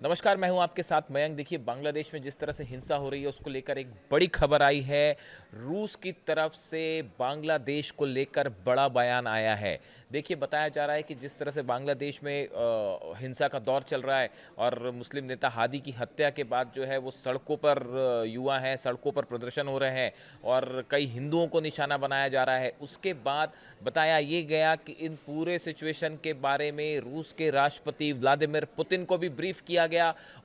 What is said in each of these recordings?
नमस्कार, मैं हूं आपके साथ मयंक। देखिए, बांग्लादेश में जिस तरह से हिंसा हो रही है उसको लेकर एक बड़ी खबर आई है। रूस की तरफ से बांग्लादेश को लेकर बड़ा बयान आया है। देखिए, बताया जा रहा है कि जिस तरह से बांग्लादेश में हिंसा का दौर चल रहा है और मुस्लिम नेता हादी की हत्या के बाद जो है वो सड़कों पर युवा हैं, सड़कों पर प्रदर्शन हो रहे हैं और कई हिंदुओं को निशाना बनाया जा रहा है। उसके बाद बताया ये गया कि इन पूरे सिचुएशन के बारे में रूस के राष्ट्रपति व्लादिमीर पुतिन को भी ब्रीफ किया गया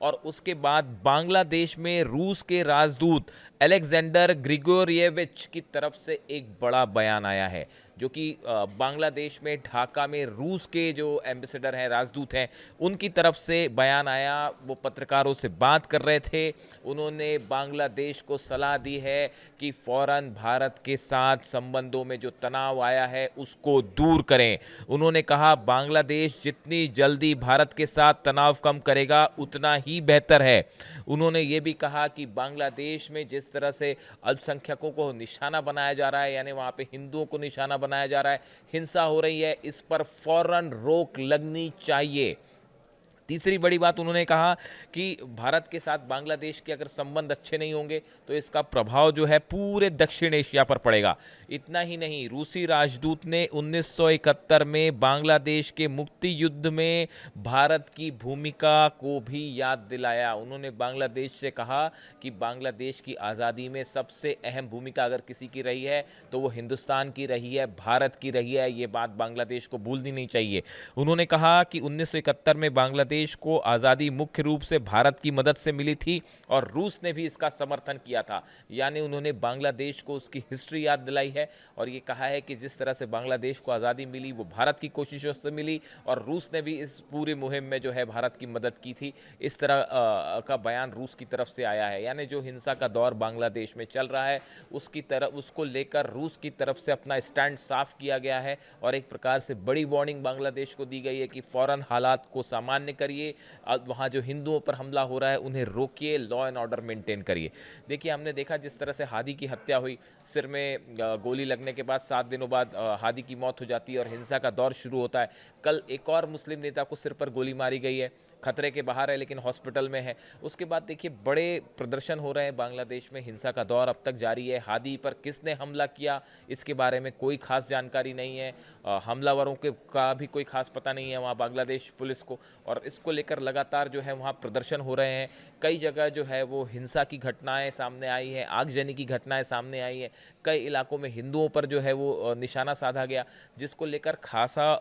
और उसके बाद बांग्लादेश में रूस के राजदूत अलेक्जेंडर ग्रिगोरिएविच की तरफ से एक बड़ा बयान आया है, जो कि बांग्लादेश में ढाका में रूस के जो एम्बेसडर हैं, राजदूत हैं, उनकी तरफ से बयान आया। वो पत्रकारों से बात कर रहे थे। उन्होंने बांग्लादेश को सलाह दी है कि फौरन भारत के साथ संबंधों में जो तनाव आया है उसको दूर करें। उन्होंने कहा बांग्लादेश जितनी जल्दी भारत के साथ तनाव कम करेगा उतना ही बेहतर है। उन्होंने ये भी कहा कि बांग्लादेश में जिस तरह से अल्पसंख्यकों को निशाना बनाया जा रहा है, यानी वहाँ पे हिंदुओं को निशाना बनाया जा रहा है, हिंसा हो रही है, इस पर फौरन रोक लगनी चाहिए। तीसरी बड़ी बात उन्होंने कहा कि भारत के साथ बांग्लादेश के अगर संबंध अच्छे नहीं होंगे तो इसका प्रभाव जो है पूरे दक्षिण एशिया पर पड़ेगा। इतना ही नहीं, रूसी राजदूत ने 1971 में बांग्लादेश के मुक्ति युद्ध में भारत की भूमिका को भी याद दिलाया। उन्होंने बांग्लादेश से कहा कि बांग्लादेश की आज़ादी में सबसे अहम भूमिका अगर किसी की रही है तो वो हिंदुस्तान की रही है, भारत की रही है। ये बात बांग्लादेश को भूलनी नहीं चाहिए। उन्होंने कहा कि 1971 में बांग्लादेश को आज़ादी मुख्य रूप से भारत की मदद से मिली थी और रूस ने भी इसका समर्थन किया था। यानी उन्होंने बांग्लादेश को उसकी हिस्ट्री याद दिलाई है और ये कहा है कि जिस तरह से बांग्लादेश को आज़ादी मिली वो भारत की कोशिशों से मिली और रूस ने भी इस पूरी मुहिम में जो है भारत की मदद की थी। इस तरह का बयान रूस की तरफ से आया है। यानी जो हिंसा का दौर बांग्लादेश में चल रहा है उसकी तरफ, उसको लेकर रूस की तरफ से अपना स्टैंड साफ किया गया है और एक प्रकार से बड़ी वार्निंग बांग्लादेश को दी गई है कि फौरन हालात को सामान्य करिए। वहाँ जो हिंदुओं पर हमला हो रहा है उन्हें रोकिए, लॉ एंड ऑर्डर मेंटेन करिए। देखिए, हमने देखा जिस तरह से हादी की हत्या हुई, सिर में गोली लगने के बाद 7 दिनों बाद हादी की मौत हो जाती है और हिंसा का दौर शुरू होता है। कल एक और मुस्लिम नेता को सिर पर गोली मारी गई है, खतरे के बाहर है लेकिन हॉस्पिटल में है। उसके बाद देखिए बड़े प्रदर्शन हो रहे हैं बांग्लादेश में। हिंसा का दौर अब तक जारी है। हादी पर किसने हमला किया इसके बारे में कोई खास जानकारी नहीं है। हमलावरों के का भी कोई खास पता नहीं है वहाँ बांग्लादेश पुलिस को, और इसको लेकर लगातार जो है वहाँ प्रदर्शन हो रहे हैं। कई जगह जो है वो हिंसा की घटनाएं सामने आई हैं, आगजनी की घटनाएं सामने आई हैं। कई इलाकों में हिंदुओं पर जो है वो निशाना साधा गया, जिसको लेकर खासा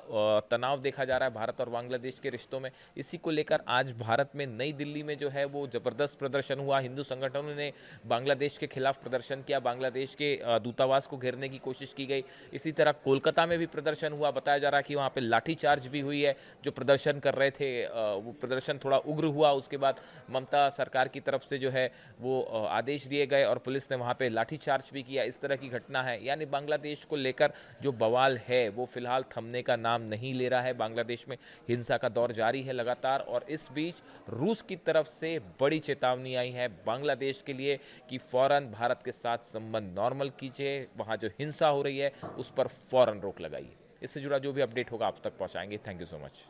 तनाव देखा जा रहा है भारत और बांग्लादेश के रिश्तों में। इसी को लेकर आज भारत में नई दिल्ली में जो है वो जबरदस्त प्रदर्शन हुआ। हिंदू संगठनों ने बांग्लादेश के खिलाफ प्रदर्शन किया, बांग्लादेश के दूतावास को घेरने की कोशिश की गई। इसी तरह कोलकाता में भी प्रदर्शन हुआ। बताया जा रहा है कि वहाँ पे लाठीचार्ज भी हुई है। जो प्रदर्शन कर रहे थे वो प्रदर्शन थोड़ा उग्र हुआ। उसके बाद ममता सरकार की तरफ से जो है वो आदेश दिए गए और पुलिस ने वहाँ पे लाठीचार्ज भी किया। इस तरह की घटना है। यानी बांग्लादेश को लेकर जो बवाल है वो फिलहाल थमने का नाम नहीं ले रहा है। बांग्लादेश में हिंसा का दौर जारी है लगातार, और इस बीच रूस की तरफ से बड़ी चेतावनी आई है बांग्लादेश के लिए कि फौरन भारत के साथ संबंध नॉर्मल कीजिए, वहाँ जो हिंसा हो रही है उस पर फौरन रोक लगाइए। इससे जुड़ा जो भी अपडेट होगा आप तक पहुँचाएंगे। Thank you so much.